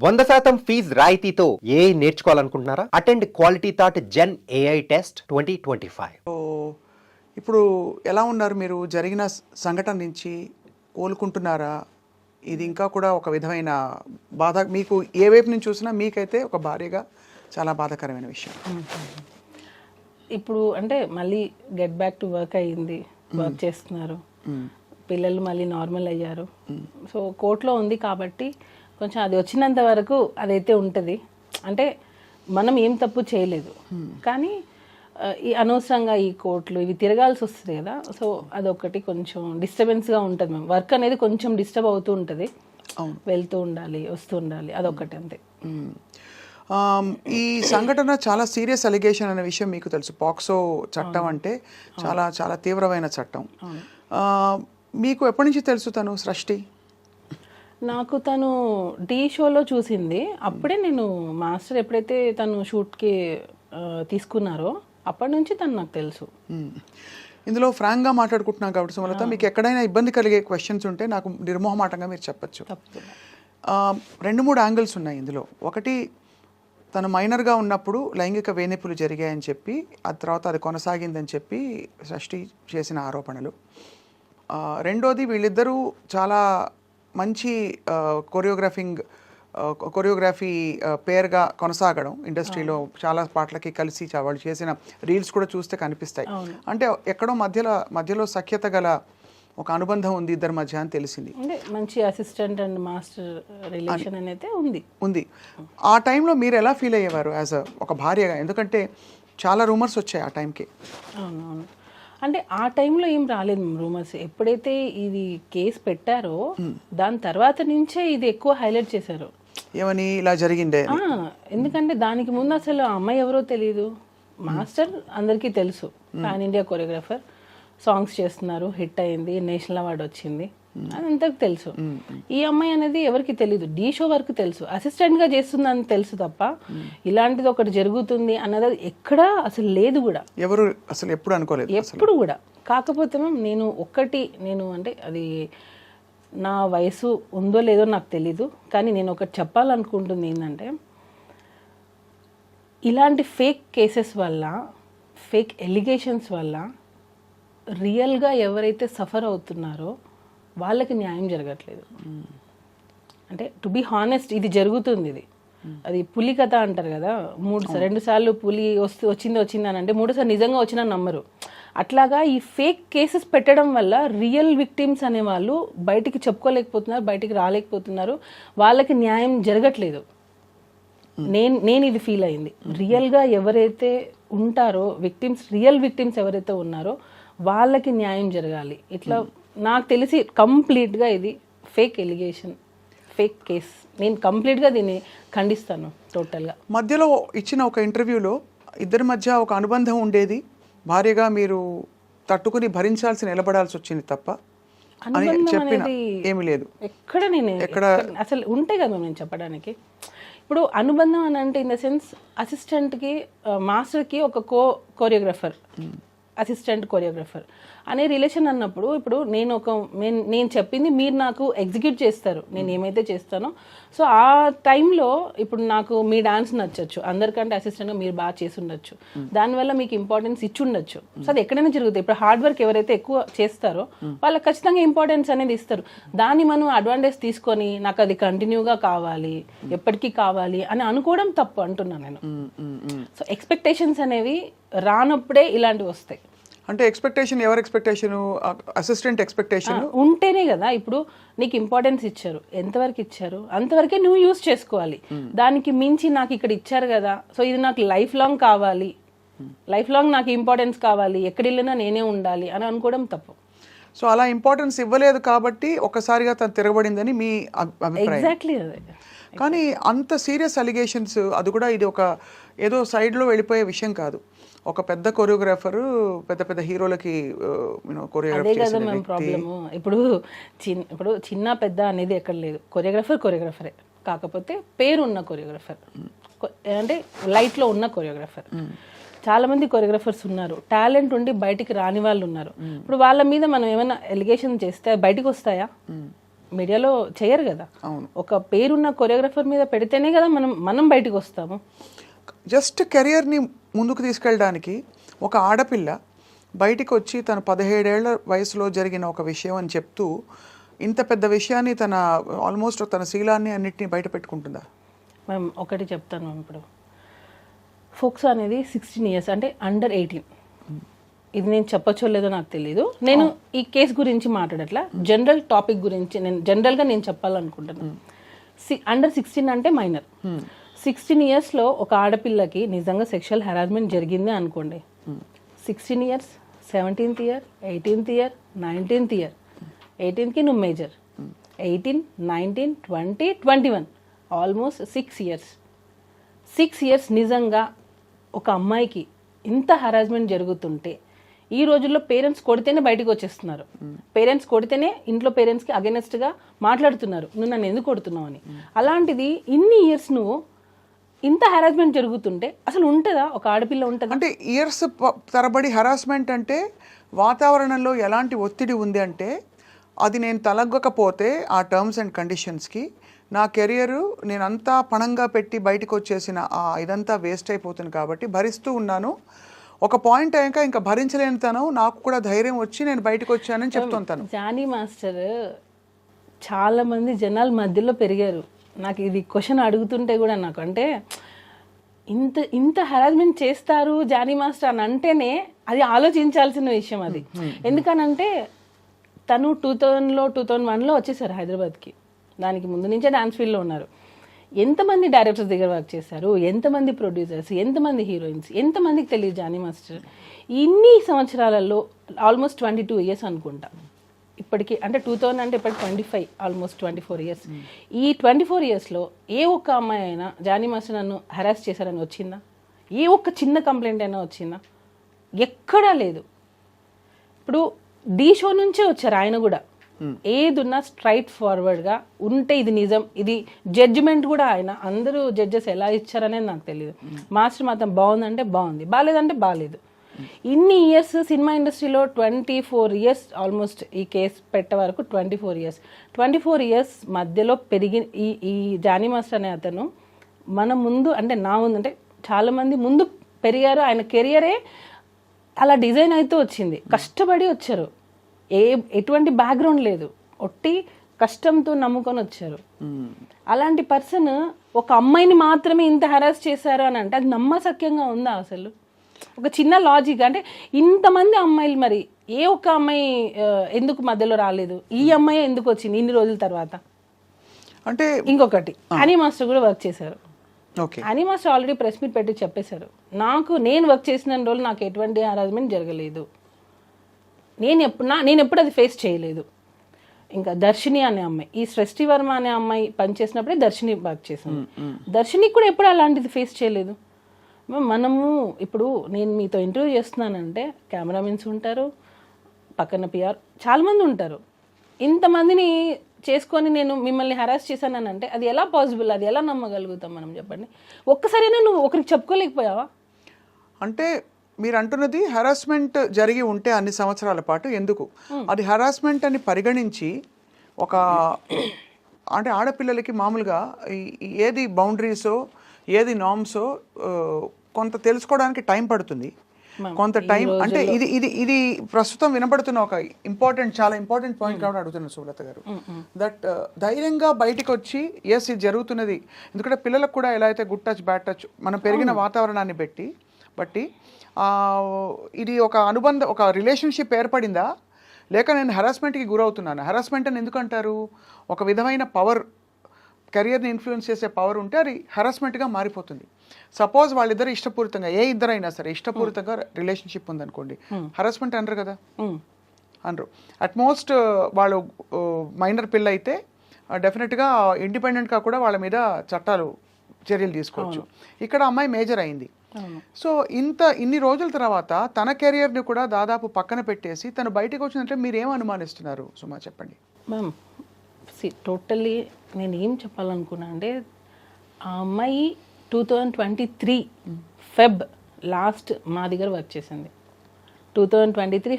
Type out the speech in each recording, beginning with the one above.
100% fees రాయితీతో AI నేర్చుకోవాలనుకుంటున్నారా? Attend quality thought gen AI test 2025. ఇప్పుడు ఎలా ఉన్నారు మీరు? జరిగిన సంఘటన నుంచి కోలుకుంటున్నారా? ఇది ఇంకా కూడా ఒక విధమైన బాధ మీకు ఏ వైపు నుంచి చూసినా మీకైతే ఒక భారీగా చాలా బాధాకరమైన విషయం. ఇప్పుడు అంటే మళ్ళీ గెట్ బ్యాక్ టు వర్క్ అయ్యింది, వర్క్ చేస్తున్నారు, పిల్లలు మళ్ళీ నార్మల్ అయ్యారు. సో కోర్టులో ఉంది కాబట్టి కొంచెం అది వచ్చినంత వరకు అదైతే ఉంటుంది. అంటే మనం ఏం తప్పు చేయలేదు, కానీ ఈ అనవసరంగా ఈ కోర్టులు ఇవి తిరగాల్సి వస్తుంది కదా. సో అదొకటి కొంచెం డిస్టర్బెన్స్గా ఉంటుంది. మేము వర్క్ అనేది కొంచెం డిస్టర్బ్ అవుతూ ఉంటుంది, వెళ్తూ ఉండాలి, వస్తూ ఉండాలి, అదొకటి అంతే. ఈ సంఘటన చాలా సీరియస్ అలిగేషన్ అనే విషయం మీకు తెలుసు. పాక్సో చట్టం అంటే చాలా చాలా తీవ్రమైన చట్టం. మీకు ఎప్పటి నుంచి తెలుసు తను సృష్టి? నాకు తను టీ షోలో చూసింది. అప్పుడే నేను మాస్టర్ ఎప్పుడైతే తను షూట్కి తీసుకున్నారో అప్పటి నుంచి తను నాకు తెలుసు. ఇందులో ఫ్రాంక్గా మాట్లాడుకుంటున్నాం కాబట్టి సుమలత, మీకు ఎక్కడైనా ఇబ్బంది కలిగే క్వశ్చన్స్ ఉంటే నాకు నిర్మోహమాటంగా మీరు చెప్పచ్చు. 2-3 యాంగిల్స్ ఉన్నాయి ఇందులో. ఒకటి, తను మైనర్గా ఉన్నప్పుడు లైంగిక వేధింపులు జరిగాయని చెప్పి ఆ తర్వాత అది కొనసాగిందని చెప్పి సృష్టి చేసిన ఆరోపణలు. రెండోది, వీళ్ళిద్దరూ చాలా మంచి కొరియోగ్రఫీ పేరుగా కొనసాగడం, ఇండస్ట్రీలో చాలా పాటలకి కలిసి వాళ్ళు చేసిన రీల్స్ కూడా చూస్తే కనిపిస్తాయి. అంటే ఎక్కడో మధ్యలో సఖ్యత గల ఒక అనుబంధం ఉంది ఇద్దరి మధ్య అని తెలిసింది. మంచి అసిస్టెంట్ అండ్ మాస్టర్ రిలేషన్ అనేది ఉంది. ఆ టైంలో మీరు ఎలా ఫీల్ అయ్యేవారు యాజ్ ఒక భార్యగా? ఎందుకంటే చాలా రూమర్స్ వచ్చాయి ఆ టైంకి. అవునవును, అంటే ఆ టైంలో ఏం రాలేదు రూమర్స్. ఎప్పుడైతే ఇది కేసు పెట్టారో దాని తర్వాత నుంచే ఇది ఎక్కువ హైలైట్ చేశారు. ఏమని ఇలా జరిగిందే? ఎందుకంటే దానికి ముందు అసలు ఆ అమ్మాయి ఎవరో తెలియదు. మాస్టర్ అందరికీ తెలుసు, పాన్ ఇండియా కొరియోగ్రాఫర్, సాంగ్స్ చేస్తున్నారు, హిట్ అయింది, నేషనల్ అవార్డు వచ్చింది, అదంతకు తెలుసు. ఈ అమ్మాయి అనేది ఎవరికి తెలియదు. డీ షో వరకు తెలుసు, అసిస్టెంట్గా చేస్తుందని తెలుసు తప్ప ఇలాంటిది ఒకటి జరుగుతుంది అన్నది ఎక్కడా అసలు లేదు కూడా. ఎవరు అసలు ఎప్పుడు అనుకోలేదు ఎప్పుడు కూడా. కాకపోతే నేను అంటే అది నా వయసు ఉందో లేదో నాకు తెలీదు, కానీ నేను ఒకటి చెప్పాలనుకుంటుంది ఏంటంటే, ఇలాంటి ఫేక్ కేసెస్ వల్ల, ఫేక్ ఎలిగేషన్స్ వల్ల రియల్గా ఎవరైతే సఫర్ అవుతున్నారో వాళ్ళకి న్యాయం జరగట్లేదు. అంటే టు బీ హానెస్ట్, ఇది జరుగుతుంది. ఇది అది పులి కథ అంటారు కదా, 2 సార్లు పులి వచ్చింది అని అంటే 3 సార్లు నిజంగా వచ్చినా నమ్మరు. అట్లాగా ఈ ఫేక్ కేసెస్ పెట్టడం వల్ల రియల్ విక్టిమ్స్ అనే వాళ్ళు బయటికి చెప్పుకోలేకపోతున్నారు, బయటికి రాలేకపోతున్నారు, వాళ్ళకి న్యాయం జరగట్లేదు. నేను ఇది ఫీల్ అయింది. రియల్గా ఎవరైతే ఉంటారో విక్టిమ్స్, రియల్ విక్టిమ్స్ ఎవరైతే ఉన్నారో వాళ్ళకి న్యాయం జరగాలి. ఇట్లా నాకు తెలిసి కంప్లీట్గా ఇది ఫేక్ ఎలిగేషన్, ఫేక్ కేస్. నేను కంప్లీట్గా దీన్ని ఖండిస్తాను టోటల్గా. మధ్యలో ఇచ్చిన ఒక ఇంటర్వ్యూలో ఇద్దరి మధ్య ఒక అనుబంధం ఉండేది, భార్యగా మీరు తట్టుకుని భరించాల్సి నిలబడాల్సి వచ్చింది తప్ప అని చెప్పిన ఏమీ లేదు. ఎక్కడ అసలు ఉంటే కదా నేను చెప్పడానికి. ఇప్పుడు అనుబంధం అని అంటే ఇన్ ద సెన్స్ అసిస్టెంట్కి మాస్టర్కి ఒక కోరియోగ్రాఫర్, అసిస్టెంట్ కొరియోగ్రాఫర్ అనే రిలేషన్ అన్నప్పుడు, ఇప్పుడు నేను చెప్పింది మీరు నాకు ఎగ్జిక్యూట్ చేస్తారు, నేను ఏమైతే చేస్తానో. సో ఆ టైంలో ఇప్పుడు నాకు మీ డాన్స్ నచ్చచ్చు, అందరికంటే అసిస్టెంట్గా మీరు బాగా చేసి ఉండొచ్చు, దానివల్ల మీకు ఇంపార్టెన్స్ ఇచ్చి ఉండొచ్చు. సో అది ఎక్కడైనా జరుగుతుంది. ఇప్పుడు హార్డ్ వర్క్ ఎవరైతే ఎక్కువ చేస్తారో వాళ్ళకి ఖచ్చితంగా ఇంపార్టెన్స్ అనేది ఇస్తారు. దాన్ని మనం అడ్వాంటేజ్ తీసుకొని నాకు అది కంటిన్యూగా కావాలి, ఎప్పటికీ కావాలి అని అనుకోవడం తప్పు అంటున్నాను నేను. సో ఎక్స్పెక్టేషన్స్ అనేవి రానప్పుడే ఇలాంటివి వస్తాయి. అంటే ఎక్స్పెక్టేషన్, ఎవరి ఎక్స్పెక్టేషన్? అసిస్టెంట్ ఎక్స్పెక్టేషన్ ఉంటేనే కదా. ఇప్పుడు నీకు ఇంపార్టెన్స్ ఇచ్చారు, ఎంతవరకు ఇచ్చారు అంతవరకే నువ్వు యూజ్ చేసుకోవాలి. దానికి మించి నాకు ఇక్కడ ఇచ్చారు కదా, సో ఇది నాకు లైఫ్ లాంగ్ కావాలి, లైఫ్ లాంగ్ నాకు ఇంపార్టెన్స్ కావాలి, ఎక్కడ వెళ్ళినా నేనే ఉండాలి అని అనుకోవడం తప్పు. సో అలా ఇంపార్టెన్స్ ఇవ్వలేదు కాబట్టి ఒక్కసారిగా తను తిరగబడిందని మీ అభిప్రాయం? ఎగ్జాక్ట్లీ అదే. కానీ అంత సీరియస్ అలిగేషన్స్, అది కూడా ఇది ఒక ఏదో సైడ్లో వెళ్ళిపోయే విషయం కాదు. ఒక పెద్ద కొరియోగ్రాఫరు పెద్ద హీరోలకి ప్రాబ్లము. ఇప్పుడు చిన్న పెద్ద అనేది ఎక్కడ లేదు. కొరియోగ్రాఫరే, కాకపోతే పేరున్న కొరియోగ్రాఫర్, అంటే లైట్లో ఉన్న కొరియోగ్రాఫర్. చాలా మంది కొరియోగ్రాఫర్స్ ఉన్నారు, టాలెంట్ ఉండి బయటికి రాని వాళ్ళు ఉన్నారు. ఇప్పుడు వాళ్ళ మీద మనం ఏమైనా ఎలిగేషన్ చేస్తే బయటకు వస్తాయా? మీడియాలో చేయరు కదా. అవును. ఒక పేరున్న కొరియోగ్రఫర్ మీద పెడితేనే కదా మనం బయటకు వస్తాము. జస్ట్ కెరియర్ని ముందుకు తీసుకెళ్ళడానికి ఒక ఆడపిల్ల బయటికి వచ్చి తన 17 ఏళ్ల వయసులో జరిగిన ఒక విషయం అని చెప్తూ ఇంత పెద్ద విషయాన్ని తన ఆల్మోస్ట్ తన శీలాన్ని అన్నిటినీ బయట పెట్టుకుంటుందా? మేము ఒకటి చెప్తాను మ్యామ్, ఇప్పుడు ఫోక్స్ అనేది 16 ఇయర్స్ అంటే అండర్ 18. ఇది నేను చెప్పచ్చో లేదో నాకు తెలియదు. నేను ఈ కేసు గురించి మాట్లాడట్లా, జనరల్ టాపిక్ గురించి నేను జనరల్గా నేను చెప్పాలనుకుంటున్నాను. అండర్ 16 అంటే మైనర్. 16 ఇయర్స్లో ఒక ఆడపిల్లకి నిజంగా సెక్షువల్ హెరాస్మెంట్ జరిగింది అనుకోండి, 16 years, 17th year, 18th year, 19th year, 18కి నువ్వు మేజర్, 18, 19, 20, 21, ఆల్మోస్ట్ 6 ఇయర్స్. 6 ఇయర్స్ నిజంగా ఒక అమ్మాయికి ఇంత హెరాస్మెంట్ జరుగుతుంటే ఈ రోజుల్లో పేరెంట్స్ కొడితేనే బయటకు వచ్చేస్తున్నారు. పేరెంట్స్ కొడితేనే ఇంట్లో పేరెంట్స్కి అగెనెస్ట్గా మాట్లాడుతున్నారు, నువ్వు నన్ను ఎందుకు కొడుతున్నావు అని. అలాంటిది ఇన్ని ఇయర్స్ నువ్వు ఇంత హెరాస్మెంట్ జరుగుతుంటే అసలు ఉంటుందా? ఒక ఆడపిల్ల ఉంటుందా? అంటే ఇయర్స్ తరబడి హెరాస్మెంట్ అంటే వాతావరణంలో ఎలాంటి ఒత్తిడి ఉంది అంటే అది నేను తలగ్గకపోతే ఆ టర్మ్స్ అండ్ కండిషన్స్కి నా కెరియరు నేనంతా పణంగా పెట్టి బయటకు వచ్చేసిన ఇదంతా వేస్ట్ అయిపోతుంది కాబట్టి భరిస్తూ ఉన్నాను. ఒక పాయింట్ అయ్యాక ఇంకా భరించలేని తను నాకు కూడా ధైర్యం వచ్చి నేను బయటకు వచ్చానని చెప్తుంటాను. జానీ మాస్టర్ చాలా మంది జనాల మధ్యలో పెరిగారు. నాకు ఇది క్వశ్చన్ అడుగుతుంటే కూడా నాకు అంటే ఇంత హెరాస్మెంట్ చేస్తారు జానీ మాస్టర్ అని అంటేనే అది ఆలోచించాల్సిన విషయం అది. ఎందుకనంటే తను 2000లో 2001లో వచ్చేసారు హైదరాబాద్కి. దానికి ముందు నుంచే డాన్స్ ఫీల్డ్లో ఉన్నారు. ఎంతమంది డైరెక్టర్స్ దగ్గర వర్క్ చేశారు, ఎంతమంది ప్రొడ్యూసర్స్, ఎంతమంది హీరోయిన్స్, ఎంతమందికి తెలియదు జానీ మాస్టర్. ఇన్ని సంవత్సరాలలో ఆల్మోస్ట్ 22 ఇయర్స్ అనుకుంటా ఇప్పటికి, అంటే 2000 అంటే ఇప్పటికి 25, ఆల్మోస్ట్ 24 ఇయర్స్. ఈ 24 ఇయర్స్లో ఏ ఒక్క అమ్మాయి అయినా జానీ మాస్టర్ నన్ను హెరాస్ చేశారని వచ్చిందా? ఏ ఒక్క చిన్న కంప్లైంట్ అయినా వచ్చిందా? ఎక్కడా లేదు. ఇప్పుడు డీ షో నుంచే వచ్చారు ఆయన కూడా. ఏదున్నా స్ట్రైట్ ఫార్వర్డ్గా ఉంటే ఇది నిజం, ఇది జడ్జిమెంట్ కూడా ఆయన అందరూ జడ్జెస్ ఎలా ఇచ్చారనేది నాకు తెలియదు. మాస్టర్ మాత్రం బాగుందంటే బాగుంది, బాగాలేదంటే బాగాలేదు. ఇన్ని ఇయర్స్ సినిమా ఇండస్ట్రీలో 24 ఇయర్స్ ఆల్మోస్ట్ ఈ కేసు పెట్టే వరకు 24 ఇయర్స్ మధ్యలో పెరిగి ఈ జానీ మాస్టర్ అనే అతను మన ముందు అంటే నా ముందు అంటే చాలామంది ముందు పెరిగారు. ఆయన కెరియరే అలా డిజైన్ అయితే వచ్చింది, కష్టపడి వచ్చారు, ఎటువంటి బ్యాక్గ్రౌండ్ లేదు, ఒట్టి కష్టంతో నమ్ముకొని వచ్చారు. అలాంటి పర్సన్ ఒక అమ్మాయిని మాత్రమే ఇంత హెరాస్ చేశారు అని అంటే అది నమ్మశక్యంగా ఉందా అసలు? ఒక చిన్న లాజిక్ అంటే ఇంతమంది అమ్మాయిలు మరి ఏ ఒక్క అమ్మాయి ఎందుకు మధ్యలో రాలేదు? ఈ అమ్మాయి ఎందుకు వచ్చింది ఇన్ని రోజుల తర్వాత? అంటే ఇంకొకటి హనీ మాస్టర్ కూడా వర్క్ చేశారు. Honey master already press meet పెట్టి చెప్పేశారు, నేను వర్క్ చేసిన రోజులు నాకు ఎటువంటి హెరాస్మెంట్ జరగలేదు, నేను ఎప్పుడు అది ఫేస్ చేయలేదు. ఇంకా దర్శిని అనే అమ్మాయి, ఈ సృష్టి వర్మ అనే అమ్మాయి పనిచేసినప్పుడే దర్శిని వర్క్ చేసింది. దర్శినికి కూడా ఎప్పుడు అలాంటిది ఫేస్ చేయలేదు. మనము ఇప్పుడు నేను మీతో ఇంటర్వ్యూ చేస్తున్నానంటే కెమెరామెన్స్ ఉంటారు, పక్కన పిఆర్ చాలామంది ఉంటారు. ఇంతమందిని చేసుకొని నేను మిమ్మల్ని హెరాస్ చేశానని అంటే అది ఎలా పాసిబుల్? అది ఎలా నమ్మగలుగుతాం మనం? చెప్పండి. ఒక్కసారైనా నువ్వు ఒకరికి చెప్పుకోలేకపోయావా? అంటే మీరు అంటున్నది హెరాస్మెంట్ జరిగి ఉంటే అన్ని సంవత్సరాల పాటు ఎందుకు అది హెరాస్మెంట్ అని పరిగణించి ఒక అంటే ఆడపిల్లలకి మామూలుగా ఏది బౌండరీసో ఏది నార్మ్సో కొంత తెలుసుకోవడానికి టైం పడుతుంది, కొంత టైం. అంటే ఇది ప్రస్తుతం వినపడుతున్న ఒక చాలా ఇంపార్టెంట్ పాయింట్ కాబట్టి అడుగుతున్నాను సుమలత గారు. దట్ ధైర్యంగా బయటకు వచ్చి ఎస్ ఇది జరుగుతున్నది. ఎందుకంటే పిల్లలకు కూడా ఎలా అయితే గుడ్ టచ్ బ్యాడ్ టచ్ మనం పెరిగిన వాతావరణాన్ని బట్టి ఇది ఒక అనుబంధం, ఒక రిలేషన్షిప్ ఏర్పడిందా, లేక నేను హెరాస్మెంట్కి గురవుతున్నాను? హెరాస్మెంట్ అని ఎందుకు అంటారు? ఒక విధమైన పవర్, కెరియర్ని ఇన్ఫ్లుయెన్స్ చేసే పవర్ ఉంటే అది హెరాస్మెంట్గా మారిపోతుంది. సపోజ్ వాళ్ళిద్దరు ఇష్టపూరితంగా, ఏ ఇద్దరైనా సరే ఇష్టపూరితంగా రిలేషన్షిప్ ఉందనుకోండి, హెరాస్మెంట్ అనరు కదా, అనరు. అట్మోస్ట్ వాళ్ళు మైనర్ పిల్ల అయితే డెఫినెట్గా ఇండిపెండెంట్గా కూడా వాళ్ళ మీద చర్యలు తీసుకోవచ్చు. ఇక్కడ అమ్మాయి మేజర్ అయింది. సో ఇన్ని రోజుల తర్వాత తన కెరియర్ని కూడా దాదాపు పక్కన పెట్టేసి తను బయటకు వచ్చిందంటే మీరు ఏం అనుమానిస్తున్నారు సుమా, చెప్పండి. మ్యామ్ టోటల్లీ నేను ఏం చెప్పాలనుకున్నా అంటే ఆ అమ్మాయి 2023 ఫెబ్ లాస్ట్ మా దగ్గర వర్క్ చేసింది. 2023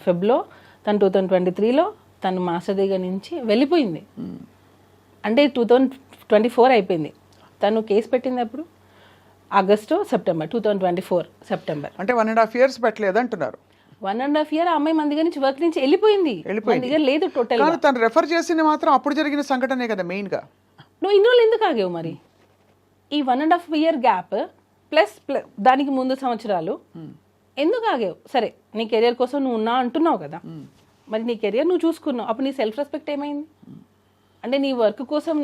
ఫెబ్లో తను 2023లో తను మాస్టర్ దగ్గర నుంచి వెళ్ళిపోయింది. అంటే 2024 అయిపోయింది. తను కేసు పెట్టింది అప్పుడు ఆగస్టు సెప్టెంబర్ 2024 సెప్టెంబర్. అంటే 1.5 years పెట్టలేదు అంటున్నారు. 1.5 year ఆ అమ్మాయి మన దగ్గర నుంచి వర్క్ నుంచి వెళ్ళిపోయింది. మన దగ్గర లేదు టోటల్. కానీ తను రెఫర్ చేసింది మాత్రం అప్పుడు జరిగిన సంఘటనే కదా మెయిన్ గా. నువ్వు ఇన్ని రోజులు ఎందుకు ఆగావు మరి? ఈ 1.5 year గ్యాప్ ప్లస్ దానికి ముందు సంవత్సరాలు ఎందుకు ఆగావు? సరే నీ కెరియర్ కోసం నువ్వు ఉన్నా అంటున్నావు కదా, మరి నీ కెరియర్ నువ్వు చూసుకున్నావు, అప్పుడు నీ సెల్ఫ్ రెస్పెక్ట్ ఏమైంది? అంటే నీ వర్క్ కోసం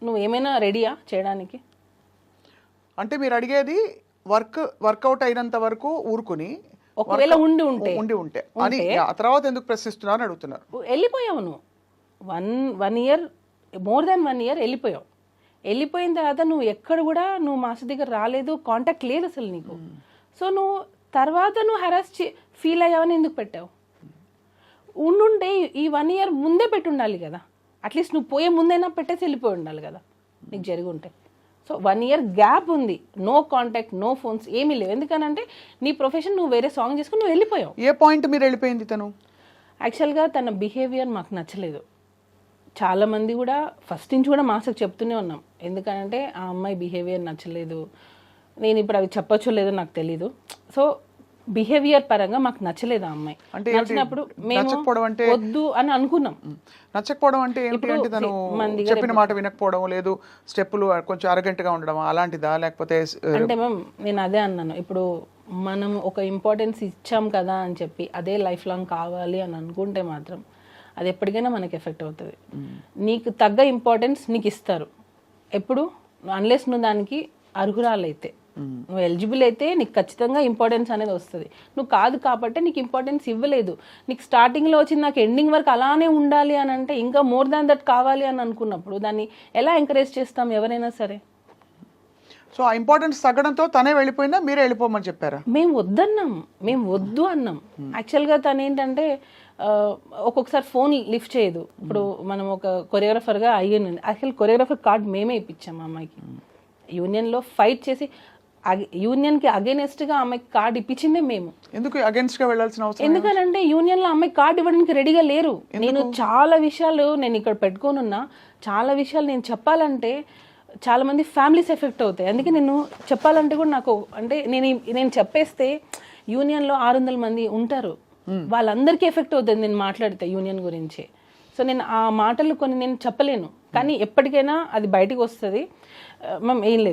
నువ్వు ఏమైనా రెడీయా చేయడానికి? అంటే మీరు అడిగేది వర్కౌట్ అయినంత వరకు ఊరుకుని ఒకవేళ ఉండి ఉంటే అని ఆ తర్వాత ఎందుకు ప్రశ్నిస్తున్నారు అని అడుగుతున్నారు. వెళ్ళిపోయావు నువ్వు 1 year, మోర్ దాన్ 1 year వెళ్ళిపోయావు. వెళ్ళిపోయిన తర్వాత నువ్వు ఎక్కడ కూడా నువ్వు మాస్టర్ దగ్గర రాలేదు, కాంటాక్ట్ లేదు అసలు నీకు. సో నువ్వు తర్వాత నువ్వు హెరాస్ ఫీల్ అయ్యావని ఎందుకు పెట్టావు? ఉండుంటే ఈ 1 year ముందే పెట్టి ఉండాలి కదా, అట్లీస్ట్ నువ్వు పోయే ముందైనా పెట్టేసి వెళ్ళిపోయి ఉండాలి కదా నీకు జరిగి ఉంటే. సో 1 year గ్యాప్ ఉంది, నో కాంటాక్ట్, నో ఫోన్స్, ఏమీ లేవు. ఎందుకనంటే నీ ప్రొఫెషన్ నువ్వు వేరే సాంగ్ చేసుకుని నువ్వు వెళ్ళిపోయావు. ఏ పాయింట్ మీరు వెళ్ళిపోయింది తను? యాక్చువల్గా తన బిహేవియర్ మాకు నచ్చలేదు. చాలామంది కూడా ఫస్ట్ నుంచి కూడా మాస్టర్కి చెప్తూనే ఉన్నాం, ఎందుకంటే ఆ అమ్మాయి బిహేవియర్ నచ్చలేదు. నేను ఇప్పుడు అవి చెప్పొచ్చో లేదో నాకు తెలీదు. సో బిహేవియర్ పరంగా మాకు నచ్చలేదు ఆ అమ్మాయి. నచ్చినప్పుడు మేము వద్దు అని అనుకున్నాం. నచ్చకపోవడం అంటే ఏంటి? అంటే తను చెప్పిన మాట వినకపోవడం, లేదు స్టెప్పులు కొంచెం అరగంటగా ఉండడం అలాంటిదా, లేకపోతే? అంటే మ్యామ్ నేను అదే అన్నాను, ఇప్పుడు మనం ఒక ఇంపార్టెన్స్ ఇచ్చాం కదా అని చెప్పి అదే లైఫ్ లాంగ్ కావాలి అని అనుకుంటే మాత్రం అది ఎప్పటికైనా మనకి ఎఫెక్ట్ అవుతుంది. నీకు తగ్గ ఇంపార్టెన్స్ నీకు ఇస్తారు ఎప్పుడు, అన్లెస్ నువ్వు దానికి అర్హురాలైతే, నువ్వు ఎలిజిబుల్ అయితే నీకు ఖచ్చితంగా ఇంపార్టెన్స్ అనేది వస్తుంది. నువ్వు కాదు కాబట్టి నీకు ఇంపార్టెన్స్ ఇవ్వలేదు. నీకు స్టార్టింగ్లో వచ్చింది నాకు ఎండింగ్ వరకు అలానే ఉండాలి అని అంటే, ఇంకా మోర్ దాన్ దట్ కావాలి అని అనుకున్నప్పుడు దాన్ని ఎలా ఎంకరేజ్ చేస్తాం ఎవరైనా సరే? సో ఆ ఇంపార్టెన్స్ తగ్గడంతో తనే వెళ్ళిపోయినా మీరే వెళ్ళిపోమని చెప్పారా? మేము వద్దన్నాం, మేము వద్దు అన్నాం. యాక్చువల్గా తను ఏంటంటే ఒక్కొక్కసారి ఫోన్ లిఫ్ట్ చేయదు. ఇప్పుడు మనం ఒక కొరియోగ్రాఫర్గా అయ్యాను, యాక్చువల్ కొరియోగ్రాఫర్ కార్డ్ మేమే ఇప్పించాం ఆ అమ్మాయికి. యూనియన్లో ఫైట్ చేసి యూనియన్కి అగేనెస్ట్గా అమ్మాయికి కార్డు ఇప్పించిందే మేము. ఎందుకు అగేన్స్ట్గా వెళ్ళాల్సిన అవసరం? ఎందుకంటే యూనియన్లో అమ్మాయి కార్డు ఇవ్వడానికి రెడీగా లేరు. నేను చాలా విషయాలు నేను ఇక్కడ పెట్టుకోనున్నా, చాలా విషయాలు నేను చెప్పాలంటే చాలా మంది ఫ్యామిలీస్ ఎఫెక్ట్ అవుతాయి. అందుకే నేను చెప్పాలంటే కూడా నాకు అంటే నేను చెప్పేస్తే యూనియన్లో 600 మంది ఉంటారు, వాళ్ళందరికీ ఎఫెక్ట్ అవుతుంది నేను మాట్లాడితే యూనియన్ గురించి. సో నేను ఆ మాటలు కొన్ని నేను చెప్పలేను, కానీ ఎప్పటికైనా అది బయటకు వస్తుంది. ఏం లేదు.